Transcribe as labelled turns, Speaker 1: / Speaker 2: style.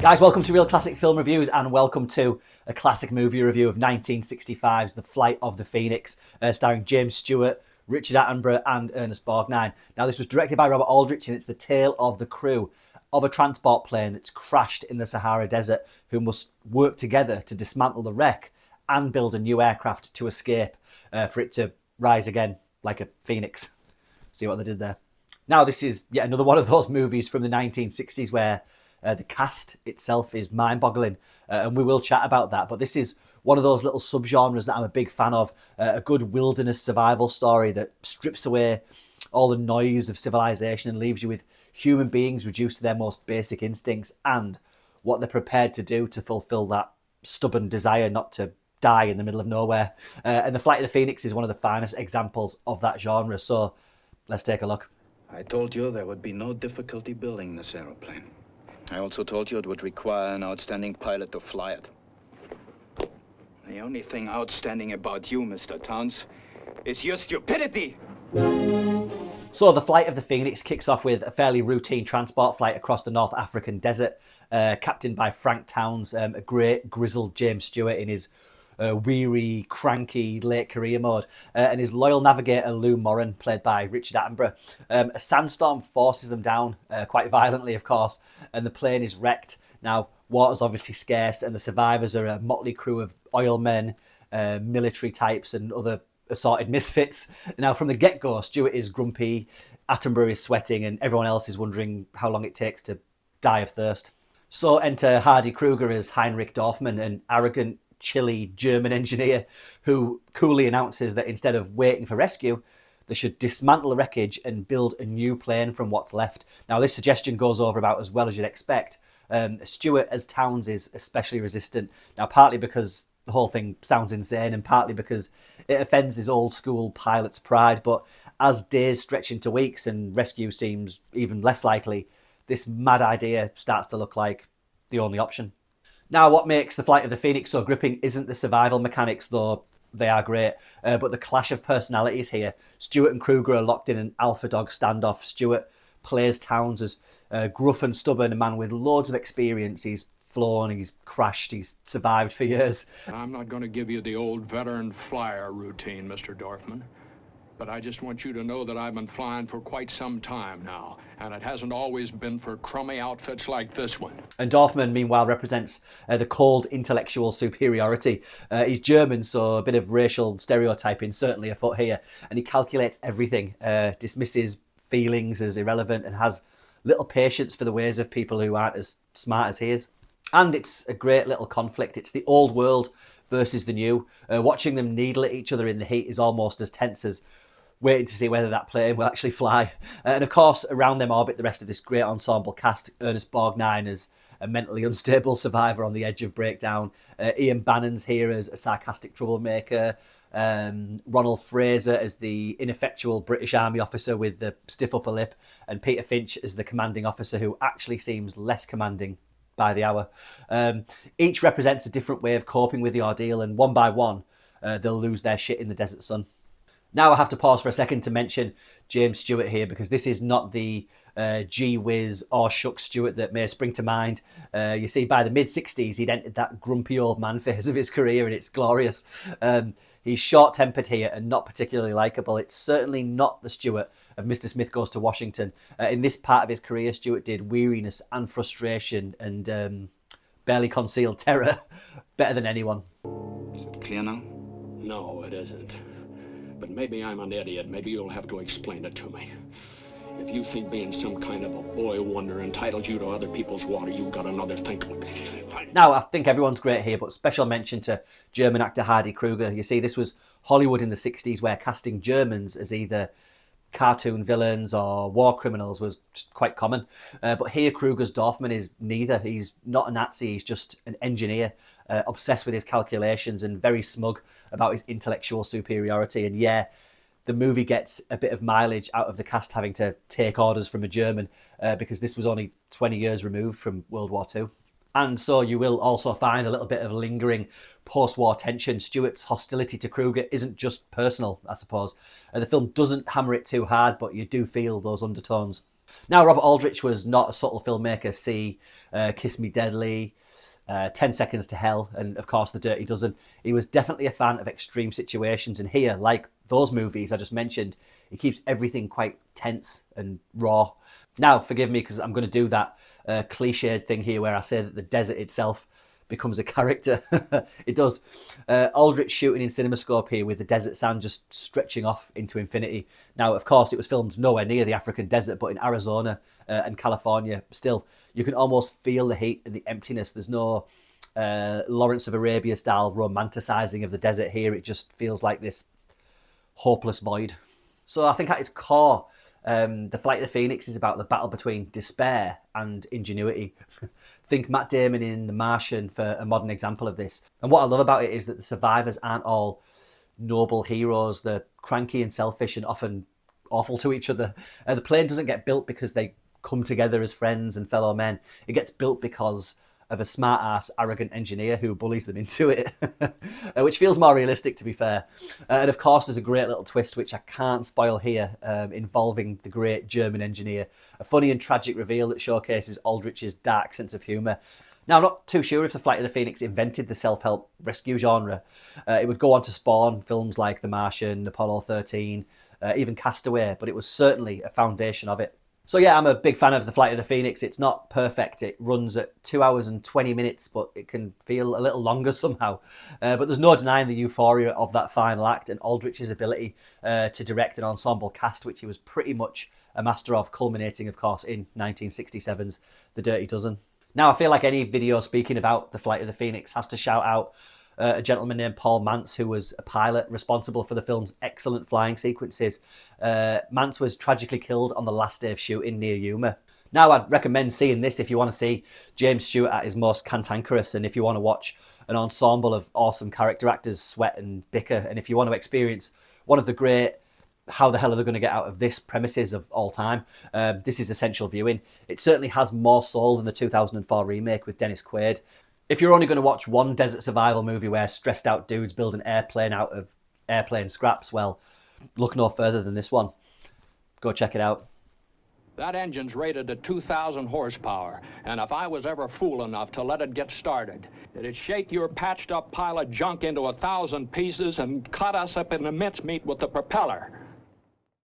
Speaker 1: Guys, welcome to Real Classic Film Reviews and welcome to a classic movie review of 1965's The Flight of the Phoenix, starring James Stewart, Richard Attenborough and Ernest Borgnine. Now, this was directed by Robert Aldrich and it's the tale of the crew of a transport plane that's crashed in the Sahara Desert who must work together to dismantle the wreck and build a new aircraft to escape for it to rise again like a phoenix. See what they did there? Now, this is yet another one of those movies from the 1960s where the cast itself is mind-boggling, and we will chat about that. But this is one of those little subgenres that I'm a big fan of, a good wilderness survival story that strips away all the noise of civilization and leaves you with human beings reduced to their most basic instincts and what they're prepared to do to fulfill that stubborn desire not to die in the middle of nowhere. And The Flight of the Phoenix is one of the finest examples of that genre. So let's take a look.
Speaker 2: I told you there would be no difficulty building this aeroplane. I also told you it would require an outstanding pilot to fly it. The only thing outstanding about you, Mr. Towns, is your stupidity.
Speaker 1: So The Flight of the Phoenix kicks off with a fairly routine transport flight across the North African desert, captained by Frank Towns, a great grizzled James Stewart in his weary, cranky late career mode, and his loyal navigator Lou Moran, played by Richard Attenborough. A sandstorm forces them down, quite violently of course, and the plane is wrecked. Now, water's obviously scarce and the survivors are a motley crew of oil men, military types and other assorted misfits. Now, from the get-go, Stewart is grumpy, Attenborough is sweating, and everyone else is wondering how long it takes to die of thirst. So enter Hardy Krüger as Heinrich Dorfmann, an arrogant, chilly German engineer who coolly announces that instead of waiting for rescue, they should dismantle the wreckage and build a new plane from what's left. Now, this suggestion goes over about as well as you'd expect. Stewart as Towns is especially resistant. Now, partly because the whole thing sounds insane and partly because it offends his old school pilot's pride. But as days stretch into weeks and rescue seems even less likely, this mad idea starts to look like the only option. Now, what makes The Flight of the Phoenix so gripping isn't the survival mechanics, though they are great, but the clash of personalities here. Stewart and Krüger are locked in an alpha dog standoff. Stewart plays Towns as gruff and stubborn, a man with loads of experience. He's flown, he's crashed, he's survived for years.
Speaker 3: I'm not going to give you the old veteran flyer routine, Mr. Dorfman. But I just want you to know that I've been flying for quite some time now, and it hasn't always been for crummy outfits like this one.
Speaker 1: And Dorfman, meanwhile, represents the cold intellectual superiority. He's German, so a bit of racial stereotyping certainly afoot here. And he calculates everything, dismisses feelings as irrelevant, and has little patience for the ways of people who aren't as smart as he is. And it's a great little conflict. It's the old world versus the new. Watching them needle at each other in the heat is almost as tense as waiting to see whether that plane will actually fly. And of course, around them orbit the rest of this great ensemble cast. Ernest Borgnine as a mentally unstable survivor on the edge of breakdown. Ian Bannon's here as a sarcastic troublemaker. Ronald Fraser as the ineffectual British Army officer with the stiff upper lip. And Peter Finch as the commanding officer who actually seems less commanding by the hour. Each represents a different way of coping with the ordeal, and one by one, they'll lose their shit in the desert sun. Now I have to pause for a second to mention James Stewart here, because this is not the gee whiz or shucks Stewart that may spring to mind. You see, by the mid-60s, he'd entered that grumpy old man phase of his career, and it's glorious. He's short-tempered here and not particularly likeable. It's certainly not the Stewart of Mr. Smith Goes to Washington. In this part of his career, Stewart did weariness and frustration and barely concealed terror better than anyone.
Speaker 2: Is it clear now?
Speaker 3: No, it isn't. But maybe I'm an idiot. Maybe you'll have to explain it to me. If you think being some kind of a boy wonder entitles you to other people's water, you've got another think.
Speaker 1: Now, I think everyone's great here, but special mention to German actor Hardy Krüger. You see, this was Hollywood in the 60s, where casting Germans as either cartoon villains or war criminals was quite common. But here, Krüger's Dorfman is neither. He's not a Nazi, he's just an engineer, obsessed with his calculations and very smug about his intellectual superiority. And yeah, the movie gets a bit of mileage out of the cast having to take orders from a German, because this was only 20 years removed from World War II. And so you will also find a little bit of lingering post-war tension. Stewart's hostility to Krüger isn't just personal, I suppose. The film doesn't hammer it too hard, but you do feel those undertones. Now, Robert Aldrich was not a subtle filmmaker. See Kiss Me Deadly, 10 Seconds to Hell, and of course The Dirty Dozen. He was definitely a fan of extreme situations, and here, like those movies I just mentioned, he keeps everything quite tense and raw. Now, forgive me because I'm going to do that cliched thing here where I say that the desert itself becomes a character. It does. Aldrich shooting in CinemaScope here with the desert sand just stretching off into infinity. Now, of course, it was filmed nowhere near the African desert, but in Arizona and California. Still, you can almost feel the heat and the emptiness. There's no Lawrence of Arabia style romanticizing of the desert here. It just feels like this hopeless void. So I think at its core, The Flight of the Phoenix is about the battle between despair and ingenuity. Think Matt Damon in The Martian for a modern example of this. And what I love about it is that the survivors aren't all noble heroes. They're cranky and selfish and often awful to each other. The plane doesn't get built because they come together as friends and fellow men. It gets built because of a smart-ass, arrogant engineer who bullies them into it, which feels more realistic, to be fair. And of course, there's a great little twist, which I can't spoil here, involving the great German engineer. A funny and tragic reveal that showcases Aldrich's dark sense of humour. Now, I'm not too sure if The Flight of the Phoenix invented the self-help rescue genre. It would go on to spawn films like The Martian, Apollo 13, even Castaway, but it was certainly a foundation of it. So yeah, I'm a big fan of The Flight of the Phoenix. It's not perfect. It runs at 2 hours and 20 minutes, but it can feel a little longer somehow. But there's no denying the euphoria of that final act and Aldrich's ability to direct an ensemble cast, which he was pretty much a master of, culminating, of course, in 1967's The Dirty Dozen. Now, I feel like any video speaking about The Flight of the Phoenix has to shout out a gentleman named Paul Mantz, who was a pilot responsible for the film's excellent flying sequences. Mantz was tragically killed on the last day of shooting near Yuma. Now, I'd recommend seeing this if you want to see James Stewart at his most cantankerous, and if you want to watch an ensemble of awesome character actors sweat and bicker, and if you want to experience one of the great how the hell are they going to get out of this premises of all time, this is essential viewing. It certainly has more soul than the 2004 remake with Dennis Quaid. If you're only going to watch one desert survival movie where stressed out dudes build an airplane out of airplane scraps, well, look no further than this one. Go check it out.
Speaker 3: That engine's rated at 2,000 horsepower, and if I was ever fool enough to let it get started, it'd shake your patched up pile of junk into 1,000 pieces and cut us up into mincemeat with the propeller.